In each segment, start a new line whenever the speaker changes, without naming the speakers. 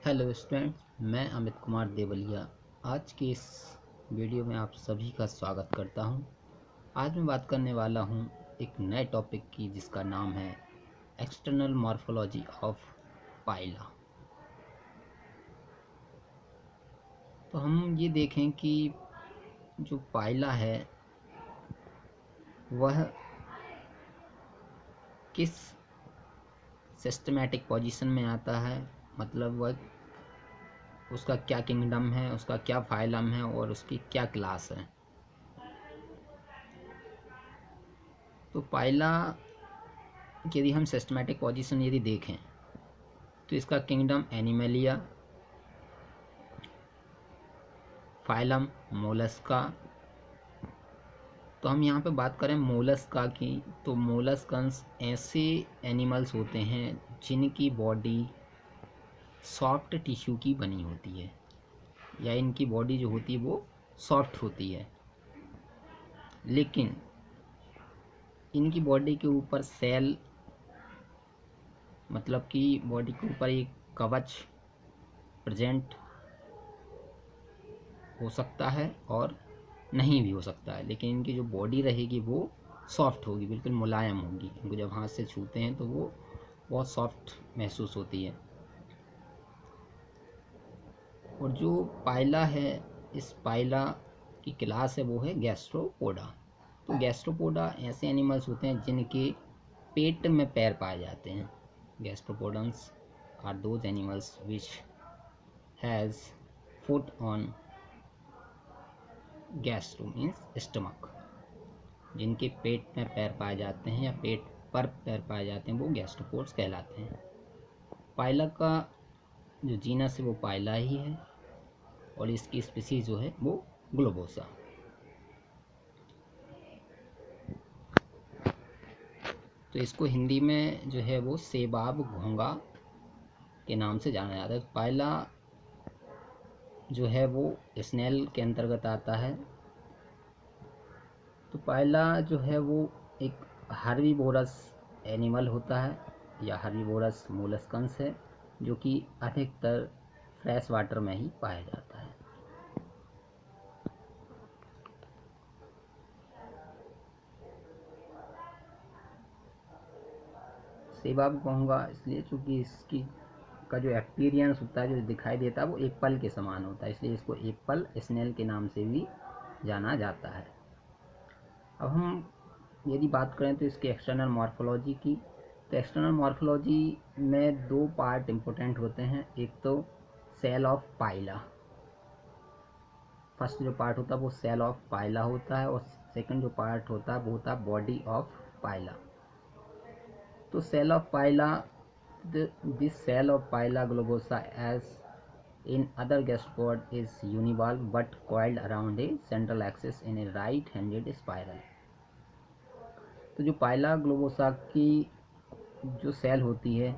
Hello students, मैं अमित कुमार देवलिया आज के इस वीडियो में आप सभी का स्वागत करता हूं। आज मैं बात करने वाला हूं एक नए टॉपिक की जिसका नाम है एक्सटर्नल मॉर्फोलॉजी ऑफ पाइला। तो हम ये देखें कि जो पाइला है वह किस सिस्टमैटिक पोजीशन में आता है, मतलब वह उसका क्या किंगडम है, उसका क्या फाइलम है और उसकी क्या क्लास है। तो पाइला यदि हम सिस्टमैटिक पोजीशन यदि देखें तो इसका किंगडम एनिमलिया, फाइलम मोलस्का। तो हम यहाँ पे बात करें मोलस्का की, तो मोलस्कन्स ऐसे एनिमल्स होते हैं जिनकी बॉडी सॉफ्ट टिश्यू की बनी होती है, या इनकी बॉडी जो होती है वो सॉफ्ट होती है, लेकिन इनकी बॉडी के ऊपर सेल, मतलब कि बॉडी के ऊपर एक कवच प्रेजेंट हो सकता है और नहीं भी हो सकता है, लेकिन इनकी जो बॉडी रहेगी वो सॉफ्ट होगी, बिल्कुल मुलायम होगी। इनको जब हाथ से छूते हैं तो वो बहुत सॉफ्ट महसूस होती है। और जो पाइला है, इस पाइला की क्लास है वो है गैस्ट्रोपोडा। तो गैस्ट्रोपोडा ऐसे एनिमल्स होते हैं जिनके पेट में पैर पाए जाते हैं। Gastropods are those animals which has foot on gastro means stomach. जिनके पेट में पैर पाए जाते हैं या पेट पर पैर पाए जाते हैं वो गैस्ट्रोपोड्स कहलाते हैं। पाइला का जो जीनस है वो पाइला ही है और इसकी स्पीसीज जो है वो ग्लोबोसा। तो इसको हिंदी में जो है वो सेबाब घोंगा के नाम से जाना जाता है। तो पाइला जो है वो स्नेल के अंतर्गत आता है। तो पाइला जो है वो एक हर्बीवोरस एनिमल होता है या हर्बीवोरस मोलस्कन्स है, जो कि अधिकतर फ्रेश वाटर में ही पाया जाता है। सेबाब कहूँगा इसलिए चूँकि इसकी का जो एक्सपीरियंस होता है, जो दिखाई देता है, वो एप्पल के समान होता है, इसलिए इसको एप्पल स्नेल के नाम से भी जाना जाता है। अब हम यदि बात करें तो इसके एक्सटर्नल मॉर्फोलॉजी की, तो एक्सटर्नल मॉर्फोलॉजी में दो पार्ट इम्पोर्टेंट होते हैं। एक तो सेल ऑफ पाइला, फर्स्ट जो पार्ट होता है वो सेल ऑफ पाइला होता है, और सेकंड जो पार्ट होता है वो होता है बॉडी ऑफ पाइला। तो shell of Pila, this shell of Pila globosa as in other gastropod is univalve but coiled around a central axis in a right-handed spiral। तो जो पाइला ग्लोबोसा की जो सेल होती है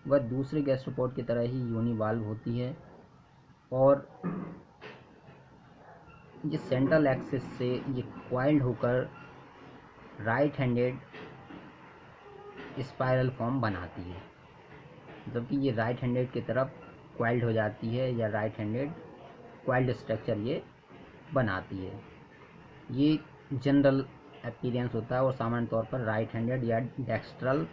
वह दूसरे गैस्ट्रोपोड की तरह ही यूनिवाल्व होती है, और ये सेंट्रल एक्सिस से ये क्वाइल्ड होकर राइट हैंडेड स्पाइरल फॉर्म बनाती है, मतलब कि ये राइट हैंडेड की तरफ क्वाइल्ड हो जाती है या राइट हैंडेड क्वाइल्ड स्ट्रक्चर ये बनाती है। ये जनरल अपीयरेंस होता है और सामान्य तौर पर राइट हैंडेड या डेक्स्ट्रल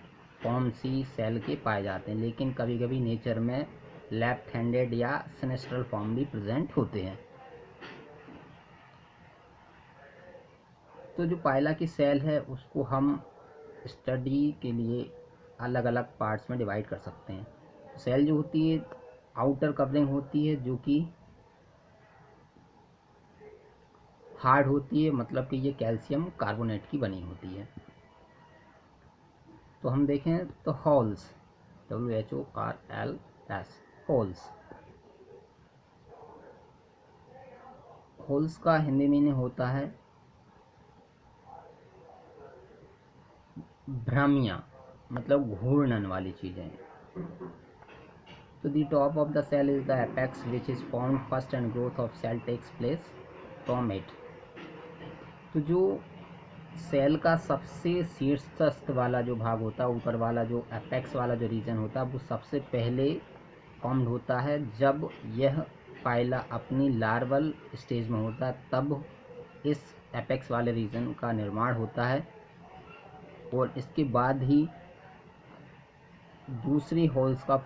फॉर्म सी सेल के पाए जाते हैं, लेकिन कभी कभी नेचर में लेफ्ट हैंडेड या सिनेस्ट्रल फॉर्म भी प्रेजेंट होते हैं। तो जो पाइला की सेल है उसको हम स्टडी के लिए अलग अलग पार्ट्स में डिवाइड कर सकते हैं। सेल जो होती है आउटर कवरिंग होती है जो कि हार्ड होती है, मतलब कि ये कैल्शियम कार्बोनेट की बनी होती है। तो हम देखें तो होल्स, WHORLS, होल्स। होल्स का हिंदी मीनिंग होता है भ्रमिया, मतलब घूर्णन वाली चीज़ें। तो the top of the shell is the apex which is found first and growth of shell takes place from it. तो जो सेल का सबसे शीर्षस्थ वाला जो भाग होता है, ऊपर वाला जो एपेक्स वाला जो रीजन होता है, वो सबसे पहले फॉर्म्ड होता है जब यह पाइला अपनी लार्वल स्टेज में होता है, तब इस एपेक्स वाले रीजन का निर्माण होता है और इसके बाद ही दूसरी होल्स का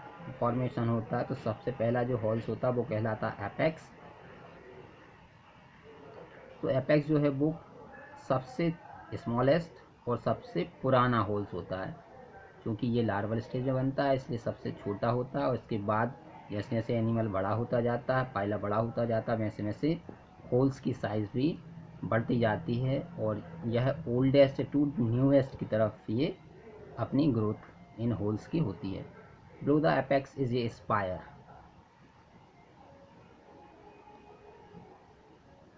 फॉर्मेशन होता है। तो सबसे पहला जो होल्स होता है वो कहलाता है एपेक्स। तो एपेक्स जो है वो सबसे स्मॉलेस्ट और सबसे पुराना होल्स होता है, क्योंकि ये लार्वल स्टेज में बनता है इसलिए सबसे छोटा होता है। और इसके बाद जैसे जैसे एनिमल बड़ा होता जाता है, पाइला बड़ा होता जाता है, वैसे वैसे होल्स की साइज़ भी बढ़ती जाती है और यह ओल्डेस्ट टू न्यूएस्ट की तरफ ये अपनी ग्रोथ इन होल्स की होती है। Below the apex is a spire.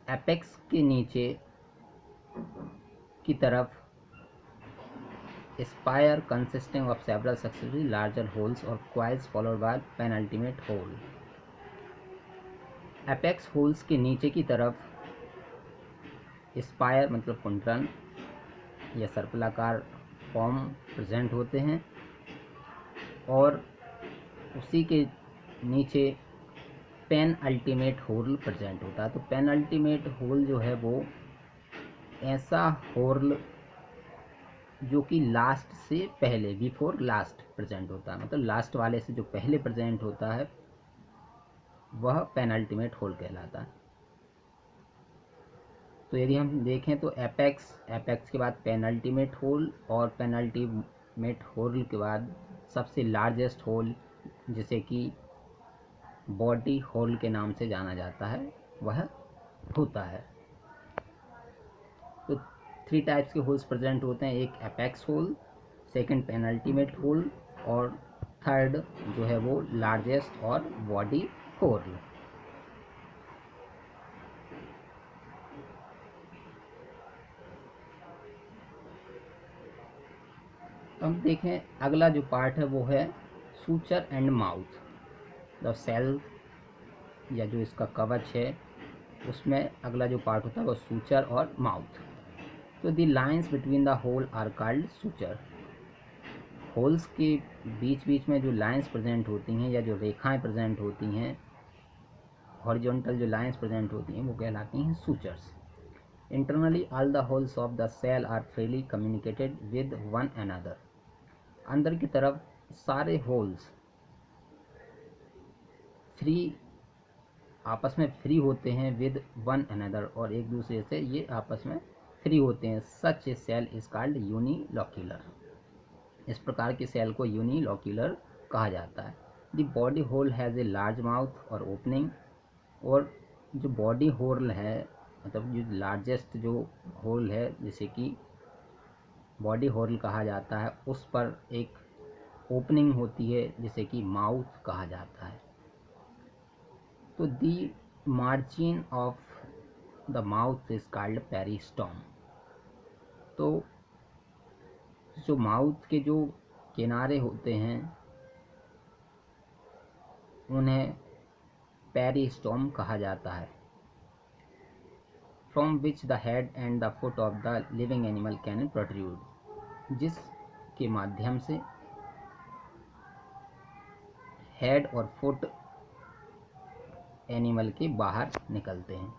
Apex के नीचे की तरफ spire consisting of several successively larger holes or coils followed by penultimate hole। Apex holes के नीचे की तरफ स्पायर मतलब कुंडलन या सर्पिलाकार फॉर्म प्रेजेंट होते हैं और उसी के नीचे पेन अल्टीमेट होल प्रेजेंट होता है। तो पेन अल्टीमेट होल जो है वो ऐसा होल जो कि लास्ट से पहले, बिफोर लास्ट प्रेजेंट होता है, मतलब लास्ट वाले से जो पहले प्रेजेंट होता है वह पेनल्टीमेट होल कहलाता है। तो यदि हम देखें तो एपेक्स के बाद पेनल्टीमेट होल और पेनल्टीमेट होल के बाद सबसे लार्जेस्ट होल जिसे कि बॉडी होल के नाम से जाना जाता है वह होता है। तो 3 टाइप्स के होल्स प्रेजेंट होते हैं, एक apex whorl, second penultimate whorl और थर्ड जो है वो लार्जेस्ट और बॉडी होल। हम देखें अगला जो पार्ट है वो है suture and mouth. The shell या जो इसका कवच है उसमें अगला जो पार्ट होता है वो सूचर और माउथ। तो the lines between the whorl are called suture. Whorls के बीच बीच में जो लाइंस प्रेजेंट होती हैं या जो रेखाएं प्रेजेंट होती हैं, हॉरिजॉन्टल जो लाइंस प्रेजेंट होती हैं वो कहलाती हैं sutures. Internally all the whorls of the shell are freely communicated with one another. अंदर की तरफ सारे होल्स आपस में फ्री होते हैं विद वन अनदर, और एक दूसरे से ये आपस में फ्री होते हैं। Such a shell is called unilocular. इस प्रकार के सेल को यूनिलॉक्यूलर कहा जाता है। The body whorl has a large mouth और ओपनिंग। और जो बॉडी होल है मतलब जो लार्जेस्ट जो होल है जिसे कि बॉडी होल कहा जाता है, उस पर एक ओपनिंग होती है जिसे कि माउथ कहा जाता है। तो the margin of the mouth is called peristome. तो जो माउथ के जो किनारे होते हैं उन्हें पेरिस्टॉम कहा जाता है। From which the head and the foot of the living animal can protrude. जिसके माध्यम से हेड और फुट एनिमल के बाहर निकलते हैं।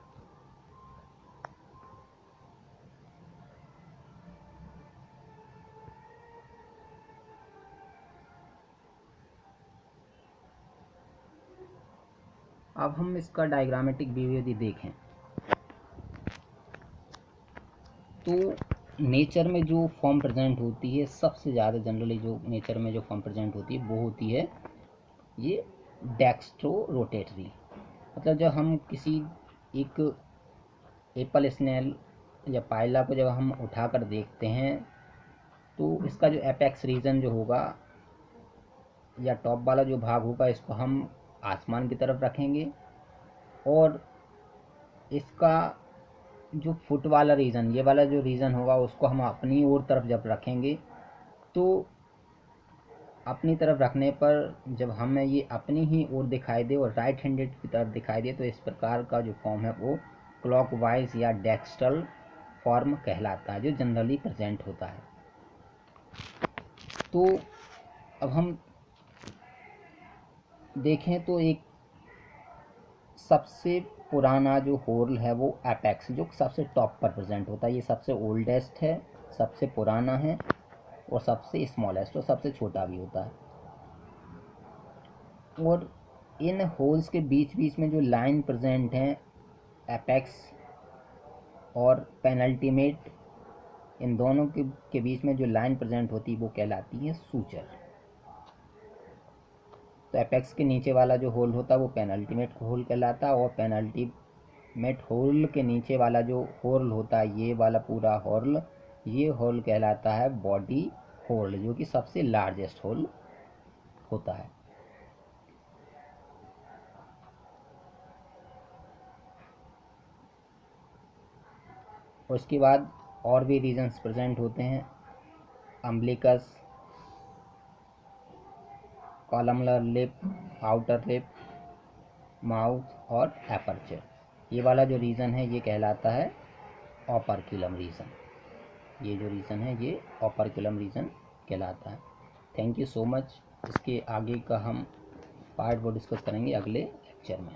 अब हम इसका डायग्रामेटिक व्यू यदि देखें तो नेचर में जो फॉर्म प्रेजेंट होती है सबसे ज़्यादा जनरली जो नेचर में जो फॉर्म प्रेजेंट होती है वो होती है ये डेक्स्ट्रो रोटेटरी। मतलब जब हम किसी एक एप्पल स्नेल या पाइला को जब हम उठाकर देखते हैं तो इसका जो एपेक्स रीजन जो होगा या टॉप वाला जो भाग होगा इसको हम आसमान की तरफ रखेंगे और इसका जो फुट वाला रीजन, ये वाला जो रीजन होगा उसको हम अपनी ओर तरफ जब रखेंगे तो अपनी तरफ रखने पर जब हमें ये अपनी ही ओर दिखाई दे और राइट हैंडेड की तरफ दिखाई दे तो इस प्रकार का जो फॉर्म है वो क्लॉकवाइज या डेक्स्ट्रल फॉर्म कहलाता है, जो जनरली प्रेजेंट होता है। तो अब हम देखें तो एक सबसे पुराना जो होल है वो एपेक्स, जो सबसे टॉप पर प्रेजेंट होता है। ये सबसे ओल्डेस्ट है, सबसे पुराना है और सबसे स्मॉलेस्ट और सबसे छोटा भी होता है। और इन होल्स के बीच बीच में जो लाइन प्रेजेंट हैं, एपेक्स और पेनल्टीमेट, इन दोनों के बीच में जो लाइन प्रेजेंट होती है वो कहलाती है सूचर। तो एपेक्स के नीचे वाला जो होल होता है वो पेनल्टीमेट होल कहलाता है, और पेनल्टीमेट होल के नीचे वाला जो होल होता है, ये वाला पूरा होल, ये होल कहलाता है बॉडी होल, जो कि सबसे लार्जेस्ट होल होता है। और उसके बाद और भी रीजन्स प्रेजेंट होते हैं, umbilicus, columnar lip, outer lip, mouth और एपर्चर। ये वाला जो रीजन है ये कहलाता है ओपर्क्युलम रीजन। ये जो रीजन है ये ओपर्क्युलम रीजन कहलाता है। Thank you so much. इसके आगे का हम पार्ट वो डिस्कस करेंगे अगले लेक्चर में।